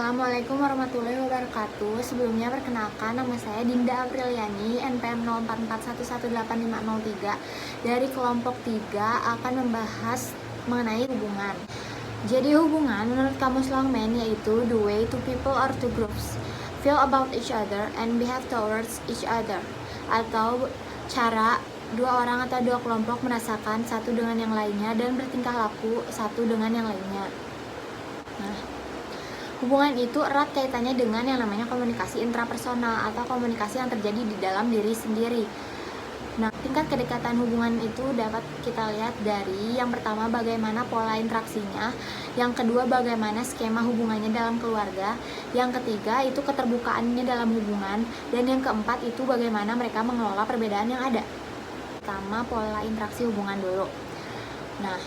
Assalamualaikum warahmatullahi wabarakatuh. Sebelumnya perkenalkan, nama saya Dinda Apriliani, NPM 0441185003 dari kelompok 3 akan membahas mengenai hubungan. Jadi hubungan menurut Kamus Longman yaitu the way two people or two groups feel about each other and behave towards each other, atau cara dua orang atau dua kelompok merasakan satu dengan yang lainnya dan bertingkah laku satu dengan yang lainnya. Nah, hubungan itu erat kaitannya dengan yang namanya komunikasi intrapersonal atau komunikasi yang terjadi di dalam diri sendiri. Nah, tingkat kedekatan hubungan itu dapat kita lihat dari yang pertama bagaimana pola interaksinya, yang kedua bagaimana skema hubungannya dalam keluarga, yang ketiga itu keterbukaannya dalam hubungan, dan yang keempat itu bagaimana mereka mengelola perbedaan yang ada. Pertama, pola interaksi hubungan dulu. Nah,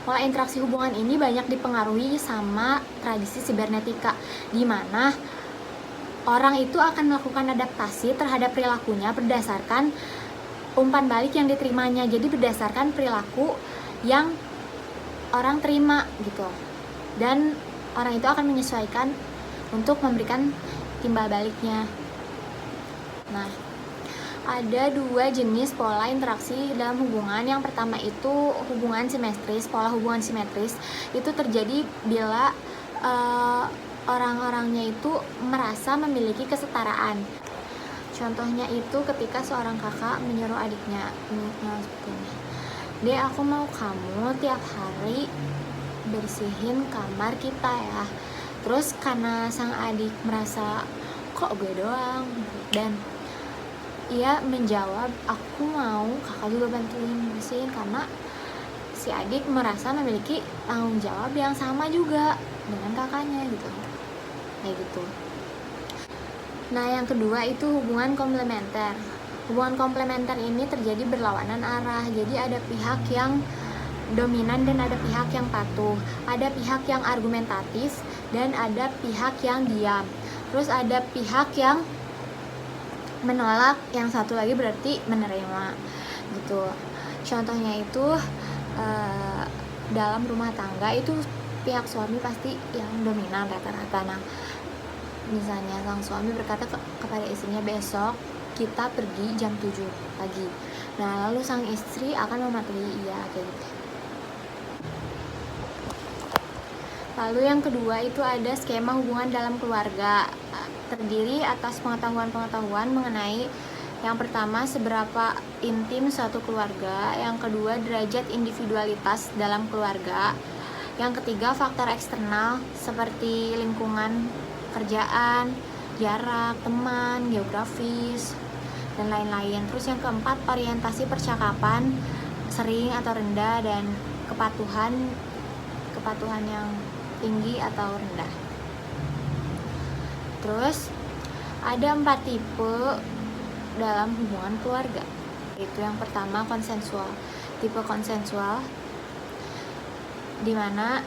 pola interaksi hubungan ini banyak dipengaruhi sama tradisi sibernetika, di mana orang itu akan melakukan adaptasi terhadap perilakunya berdasarkan umpan balik yang diterimanya. Jadi berdasarkan perilaku yang orang terima gitu. Dan orang itu akan menyesuaikan untuk memberikan timbal baliknya. Nah, ada dua jenis pola interaksi dalam hubungan. Yang pertama itu hubungan simetris. Pola hubungan simetris itu terjadi bila orang-orangnya itu merasa memiliki kesetaraan. Contohnya itu ketika seorang kakak menyuruh adiknya seperti ini. "Dek, aku mau kamu tiap hari bersihin kamar kita ya." Terus karena sang adik merasa kok gue doang, dan ia menjawab, "Aku mau kakak juga bantuin bersihin," karena si adik merasa memiliki tanggung jawab yang sama juga dengan kakaknya gitu. Kayak gitu. Nah, yang kedua itu hubungan komplementer. Hubungan komplementer ini terjadi berlawanan arah. Jadi ada pihak yang dominan dan ada pihak yang patuh. Ada pihak yang argumentatif dan ada pihak yang diam. Terus ada pihak yang menolak, yang satu lagi berarti menerima gitu. Contohnya itu dalam rumah tangga itu pihak suami pasti yang dominan rata-rata. Nah, misalnya sang suami berkata kepada istrinya, "Besok kita pergi jam 7 pagi." Nah, lalu sang istri akan mematuhi iya kayak gitu. Lalu yang kedua itu ada skema hubungan dalam keluarga. Terdiri atas pengetahuan-pengetahuan mengenai yang pertama seberapa intim suatu keluarga, yang kedua derajat individualitas dalam keluarga, yang ketiga faktor eksternal seperti lingkungan kerjaan, jarak, teman, geografis, dan lain-lain. Terus yang keempat orientasi percakapan sering atau rendah, dan kepatuhan yang tinggi atau rendah. Terus ada 4 tipe dalam hubungan keluarga. Itu yang pertama konsensual. Tipe konsensual di mana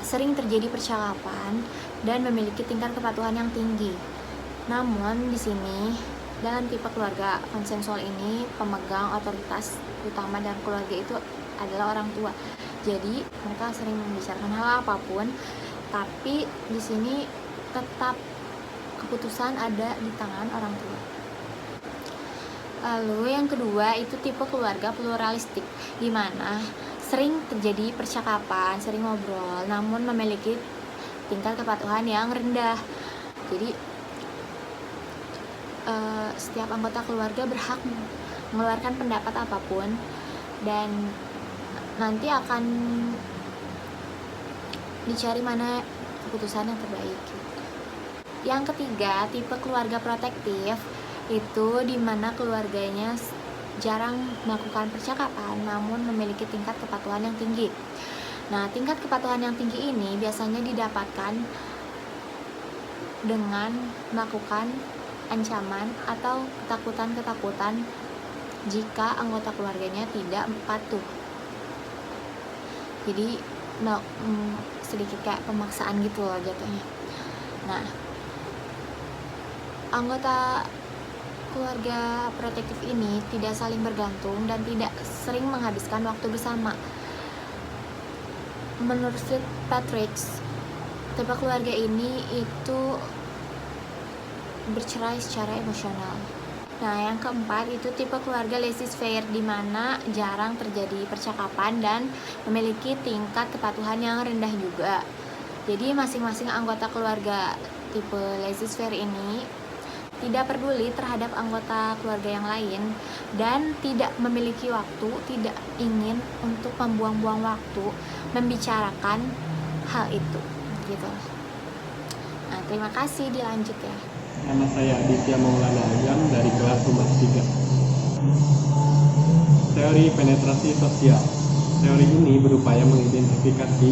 sering terjadi percakapan dan memiliki tingkat kepatuhan yang tinggi. Namun di sini dalam tipe keluarga konsensual ini pemegang otoritas utama dalam keluarga itu adalah orang tua. Jadi mereka sering membicarakan hal apapun, tapi di sini tetap keputusan ada di tangan orang tua. Lalu yang kedua itu tipe keluarga pluralistik, di mana sering terjadi percakapan, sering ngobrol, namun memiliki tingkat kepatuhan yang rendah. Jadi setiap anggota keluarga berhak mengeluarkan pendapat apapun dan nanti akan dicari mana keputusan yang terbaik. Yang ketiga, tipe keluarga protektif, itu dimana keluarganya jarang melakukan percakapan namun memiliki tingkat kepatuhan yang tinggi. Nah, tingkat kepatuhan yang tinggi ini biasanya didapatkan dengan melakukan ancaman atau ketakutan-ketakutan jika anggota keluarganya tidak patuh. Jadi sedikit kayak pemaksaan gitu loh jatuhnya. Nah, anggota keluarga protektif ini tidak saling bergantung dan tidak sering menghabiskan waktu bersama. Menurut Fitzpatrick, Tipe keluarga ini itu bercerai secara emosional. Nah, yang keempat itu tipe keluarga laissez-faire, di mana jarang terjadi percakapan dan memiliki tingkat kepatuhan yang rendah juga. Jadi masing-masing anggota keluarga tipe laissez-faire ini tidak peduli terhadap anggota keluarga yang lain dan tidak memiliki waktu, tidak ingin untuk membuang-buang waktu membicarakan hal itu, gitu. Nah, terima kasih, dilanjut ya. Nama saya Aditya Maulana Agam dari kelas Humas 3. Teori penetrasi sosial. Teori ini berupaya mengidentifikasi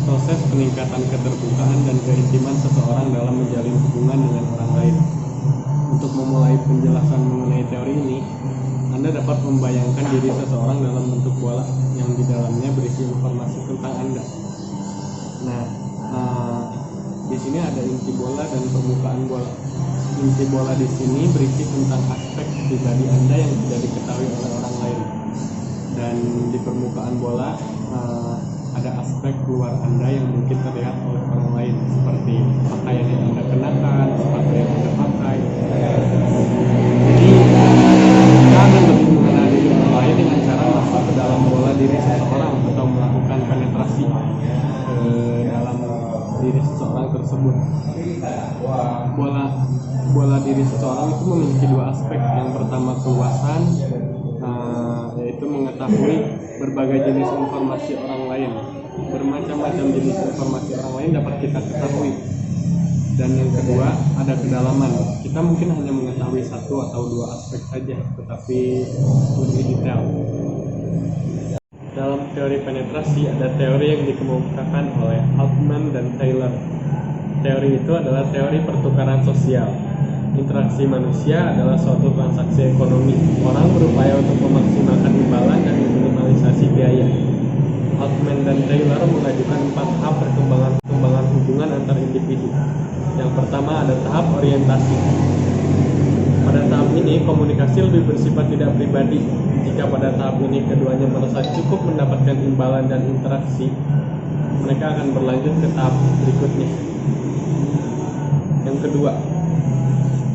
proses peningkatan keterbukaan dan keintiman seseorang dalam menjalin hubungan dengan orang lain. Untuk memulai penjelasan mengenai teori ini, Anda dapat membayangkan diri seseorang dalam bentuk bola yang di dalamnya berisi informasi tentang Anda. Nah, di sini ada inti bola dan permukaan bola. Inti bola di sini berisi tentang aspek pribadi Anda yang tidak diketahui oleh orang lain. Dan di permukaan bola ada aspek luar Anda yang mungkin terlihat oleh orang lain, seperti pakaian yang Anda kenakan, sepatu yang Anda pakai. Jadi kita akan lebih mengenal diri orang lain dengan cara masuk ke dalam bola diri seseorang atau melakukan penetrasi ke dalam diri seseorang tersebut. Bola diri seseorang itu memiliki dua aspek. Yang pertama keluasan, yaitu mengetahui berbagai jenis informasi orang lain. Bermacam-macam jenis informasi orang lain dapat kita ketahui. Dan yang kedua ada kedalaman. Kita mungkin hanya mengetahui satu atau dua aspek saja, tetapi lebih detail. Dalam teori penetrasi ada teori yang dikemukakan oleh Altman dan Taylor. Teori itu adalah teori pertukaran sosial. Interaksi manusia adalah suatu transaksi ekonomi. Orang berupaya untuk memaksimalkan imbalan dan meminimalisasi biaya. Altman dan Taylor mengajukan 4 tahap perkembangan hubungan antar individu. Yang pertama ada tahap orientasi. Pada tahap ini komunikasi lebih bersifat tidak pribadi. Jika pada tahap ini keduanya merasa cukup mendapatkan imbalan dan interaksi, mereka akan berlanjut ke tahap berikutnya. Yang kedua,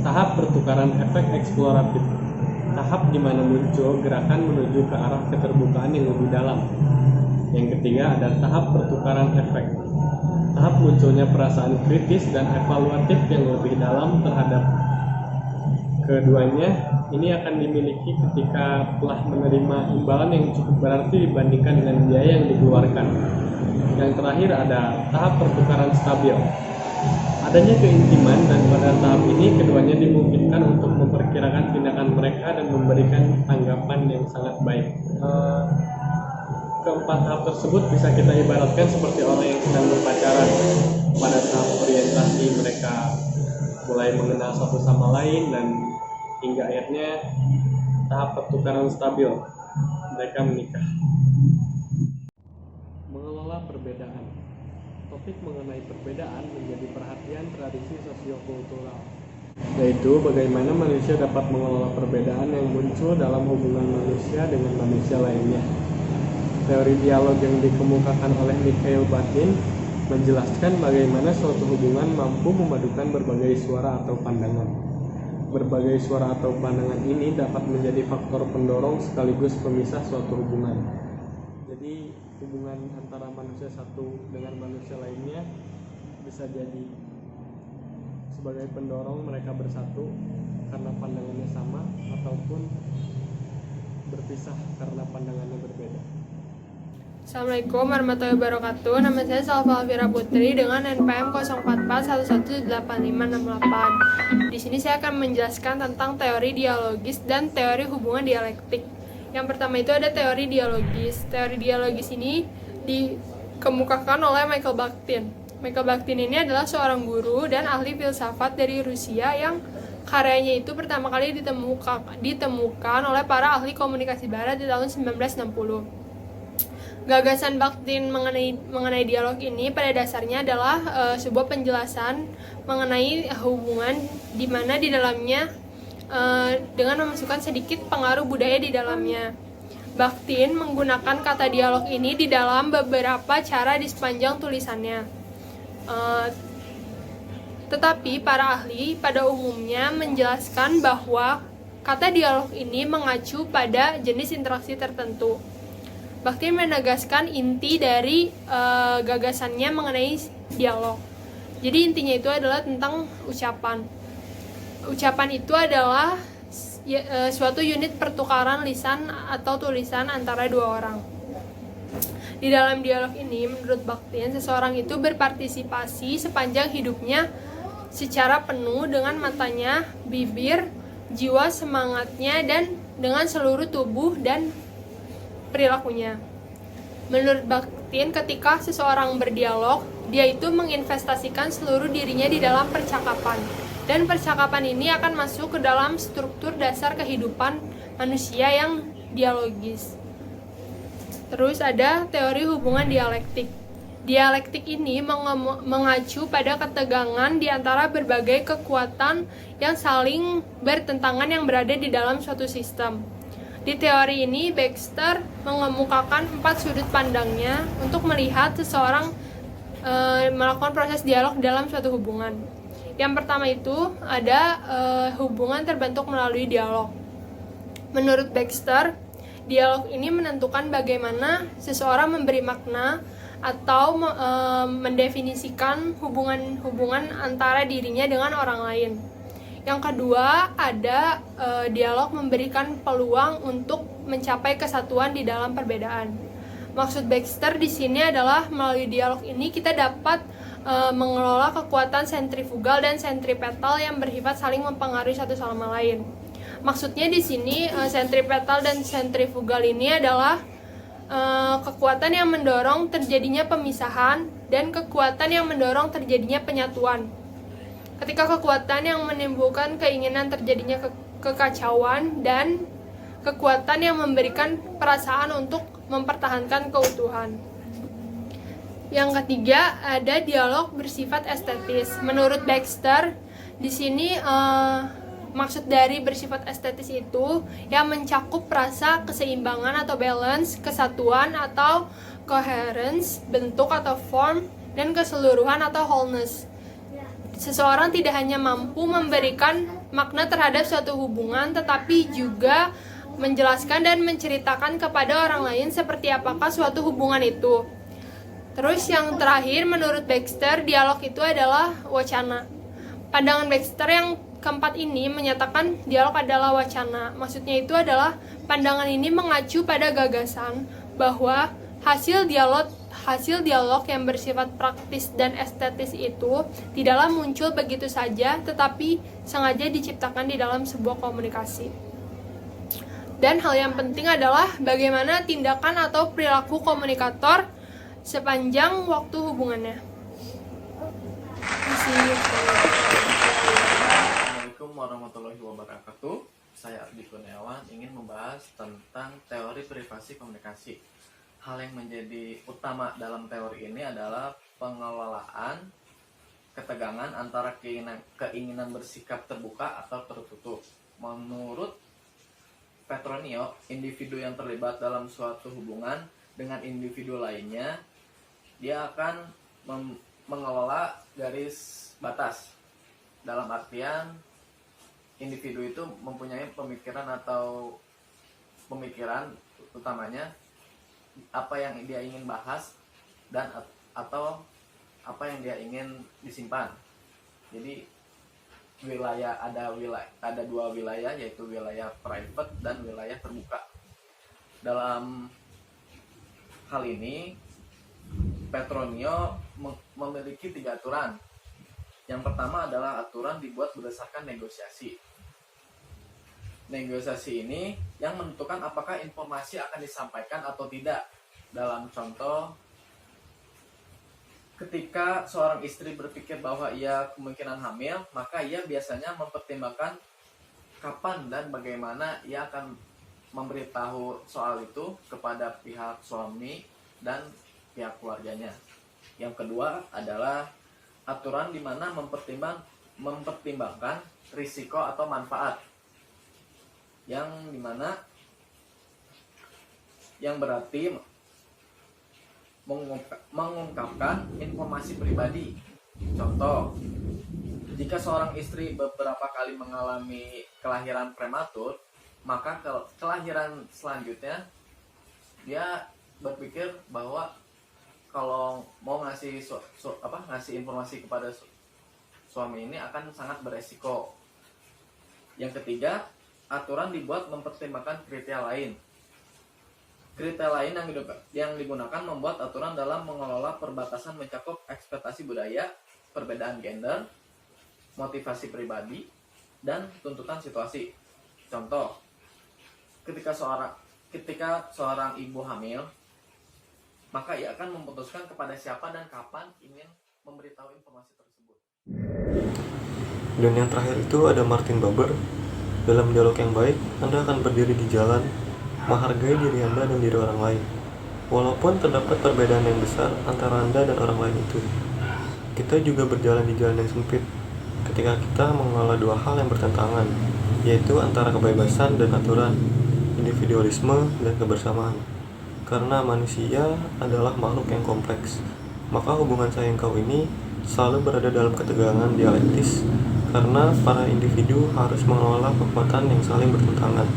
tahap pertukaran efek eksploratif. Tahap di mana muncul gerakan menuju ke arah keterbukaan yang lebih dalam. Yang ketiga ada tahap pertukaran efek. Tahap munculnya perasaan kritis dan evaluatif yang lebih dalam terhadap keduanya. Ini akan dimiliki ketika telah menerima imbalan yang cukup berarti dibandingkan dengan biaya yang dikeluarkan. Yang terakhir ada tahap pertukaran stabil. Adanya keintiman dan pada tahap ini keduanya dimungkinkan untuk memperkirakan tindakan mereka dan memberikan tanggapan yang sangat baik. Keempat tahap tersebut bisa kita ibaratkan seperti orang yang sedang berpacaran. Pada tahap orientasi mereka mulai mengenal satu sama lain dan hingga akhirnya tahap pertukaran stabil, mereka menikah. Mengelola perbedaan. Topik mengenai perbedaan menjadi perhatian tradisi sosiokultural, yaitu bagaimana manusia dapat mengelola perbedaan yang muncul dalam hubungan manusia dengan manusia lainnya. Teori dialog yang dikemukakan oleh Mikhail Bakhtin menjelaskan bagaimana suatu hubungan mampu memadukan berbagai suara atau pandangan. Berbagai suara atau pandangan ini dapat menjadi faktor pendorong sekaligus pemisah suatu hubungan. Jadi hubungan antara manusia satu dengan manusia lainnya bisa jadi sebagai pendorong mereka bersatu karena pandangannya sama, ataupun berpisah karena pandangannya berbeda. Assalamualaikum warahmatullahi wabarakatuh. Nama saya Salva Alvira Putri dengan NPM 0441188568. Di sini saya akan menjelaskan tentang teori dialogis dan teori hubungan dialektik. Yang pertama itu ada teori dialogis. Teori dialogis ini dikemukakan oleh Michael Bakhtin. Michael Bakhtin ini adalah seorang guru dan ahli filsafat dari Rusia yang karyanya itu pertama kali ditemukan oleh para ahli komunikasi barat di tahun 1960. Gagasan Bakhtin mengenai dialog ini pada dasarnya adalah sebuah penjelasan mengenai hubungan di mana di dalamnya dengan memasukkan sedikit pengaruh budaya di dalamnya. Bakhtin menggunakan kata dialog ini di dalam beberapa cara di sepanjang tulisannya. Eh, Tetapi para ahli pada umumnya menjelaskan bahwa kata dialog ini mengacu pada jenis interaksi tertentu. Bakhtin menegaskan inti dari gagasannya mengenai dialog. Jadi intinya itu adalah tentang ucapan. Ucapan itu adalah suatu unit pertukaran lisan atau tulisan antara dua orang. Di dalam dialog ini, menurut Bakhtin, seseorang itu berpartisipasi sepanjang hidupnya secara penuh dengan matanya, bibir, jiwa, semangatnya, dan dengan seluruh tubuh dan perilakunya. Menurut Bakhtin, ketika seseorang berdialog, dia itu menginvestasikan seluruh dirinya di dalam percakapan. Dan percakapan ini akan masuk ke dalam struktur dasar kehidupan manusia yang dialogis. Terus ada teori hubungan dialektik. Dialektik ini mengacu pada ketegangan di antara berbagai kekuatan yang saling bertentangan yang berada di dalam suatu sistem. Di teori ini, Baxter mengemukakan 4 sudut pandangnya untuk melihat seseorang melakukan proses dialog dalam suatu hubungan. Yang pertama itu ada hubungan terbentuk melalui dialog. Menurut Baxter, dialog ini menentukan bagaimana seseorang memberi makna atau mendefinisikan hubungan antara dirinya dengan orang lain. Yang kedua, ada dialog memberikan peluang untuk mencapai kesatuan di dalam perbedaan. Maksud Baxter di sini adalah melalui dialog ini kita dapat mengelola kekuatan sentrifugal dan sentripetal yang bersifat saling mempengaruhi satu sama lain. Maksudnya di sini sentripetal dan sentrifugal ini adalah kekuatan yang mendorong terjadinya pemisahan dan kekuatan yang mendorong terjadinya penyatuan. Ketika kekuatan yang menimbulkan keinginan terjadinya kekacauan dan kekuatan yang memberikan perasaan untuk mempertahankan keutuhan. Yang ketiga, ada dialog bersifat estetis. Menurut Baxter, di sini maksud dari bersifat estetis itu yang mencakup rasa keseimbangan atau balance, kesatuan atau coherence, bentuk atau form, dan keseluruhan atau wholeness. Seseorang tidak hanya mampu memberikan makna terhadap suatu hubungan, tetapi juga menjelaskan dan menceritakan kepada orang lain seperti apakah suatu hubungan itu. Terus yang terakhir, menurut Baxter, dialog itu adalah wacana. Pandangan Baxter yang keempat ini menyatakan dialog adalah wacana. Maksudnya itu adalah pandangan ini mengacu pada gagasan bahwa hasil dialog yang bersifat praktis dan estetis itu tidaklah muncul begitu saja, tetapi sengaja diciptakan di dalam sebuah komunikasi. Dan hal yang penting adalah bagaimana tindakan atau perilaku komunikator sepanjang waktu hubungannya. Assalamualaikum warahmatullahi wabarakatuh. Saya Ardi Kurniawan ingin membahas tentang teori privasi komunikasi. Hal yang menjadi utama dalam teori ini adalah pengelolaan ketegangan antara keinginan bersikap terbuka atau tertutup. Menurut Petronio, individu yang terlibat dalam suatu hubungan dengan individu lainnya, dia akan mengelola garis batas. Dalam artian, individu itu mempunyai pemikiran utamanya apa yang dia ingin bahas dan atau apa yang dia ingin disimpan. Jadi ada dua wilayah, yaitu wilayah private dan wilayah terbuka. Dalam hal ini Petronio memiliki 3 aturan. Yang pertama adalah aturan dibuat berdasarkan negosiasi. Negosiasi ini yang menentukan apakah informasi akan disampaikan atau tidak. Dalam contoh, ketika seorang istri berpikir bahwa ia kemungkinan hamil, maka ia biasanya mempertimbangkan kapan dan bagaimana ia akan memberitahu soal itu kepada pihak suami dan pihak keluarganya. Yang kedua adalah aturan di mana mempertimbangkan risiko atau manfaat, yang berarti mengungkapkan informasi pribadi Contoh, jika seorang istri beberapa kali mengalami kelahiran prematur, maka kelahiran selanjutnya dia berpikir bahwa kalau mau ngasih ngasih informasi kepada suami ini akan sangat beresiko. Yang ketiga, aturan dibuat mempertimbangkan kriteria lain. Kriteria lain yang digunakan membuat aturan dalam mengelola perbatasan mencakup ekspektasi budaya, perbedaan gender, motivasi pribadi, dan tuntutan situasi. Contoh, ketika seorang ibu hamil, maka ia akan memutuskan kepada siapa dan kapan ingin memberitahu informasi tersebut. Dan yang terakhir itu ada Martin Buber. Dalam dialog yang baik, Anda akan berdiri di jalan, menghargai diri Anda dan diri orang lain. Walaupun terdapat perbedaan yang besar antara Anda dan orang lain itu, kita juga berjalan di jalan yang sempit ketika kita mengelola dua hal yang bertentangan, yaitu antara kebebasan dan aturan, individualisme dan kebersamaan. Karena manusia adalah makhluk yang kompleks, maka hubungan saya dan kau ini selalu berada dalam ketegangan dialektis, karena para individu harus mengelola kekuatan yang saling bertentangan,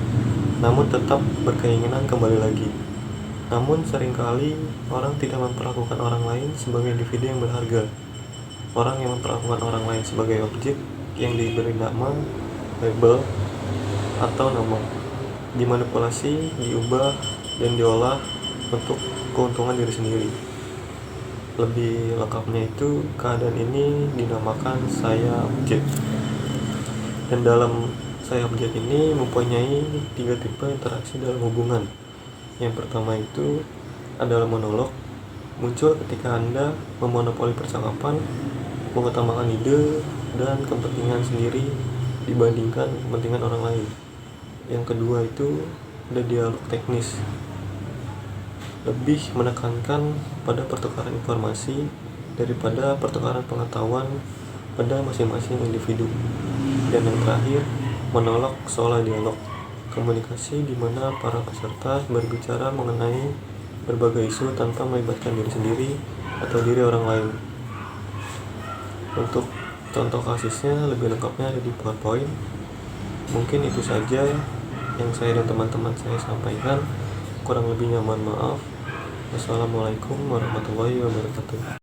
namun tetap berkeinginan kembali lagi. Namun seringkali orang tidak memperlakukan orang lain sebagai individu yang berharga. Orang yang memperlakukan orang lain sebagai objek yang diberi nama, label, atau nama, dimanipulasi, diubah, dan diolah untuk keuntungan diri sendiri. Lebih lengkapnya itu, keadaan ini dinamakan saya objek. Dan dalam saya objek ini mempunyai 3 tipe interaksi dalam hubungan. Yang pertama itu adalah monolog, muncul ketika Anda memonopoli percakapan, mengutamakan ide dan kepentingan sendiri dibandingkan kepentingan orang lain. Yang kedua itu ada dialog teknis, lebih menekankan pada pertukaran informasi daripada pertukaran pengetahuan pada masing-masing individu. Dan yang terakhir, monolog seolah dialog, komunikasi di mana para peserta berbicara mengenai berbagai isu tanpa melibatkan diri sendiri atau diri orang lain. Untuk contoh kasusnya lebih lengkapnya ada di PowerPoint. Mungkin itu saja yang saya dan teman-teman saya sampaikan. Kurang lebihnya mohon maaf. Wassalamualaikum warahmatullahi wabarakatuh.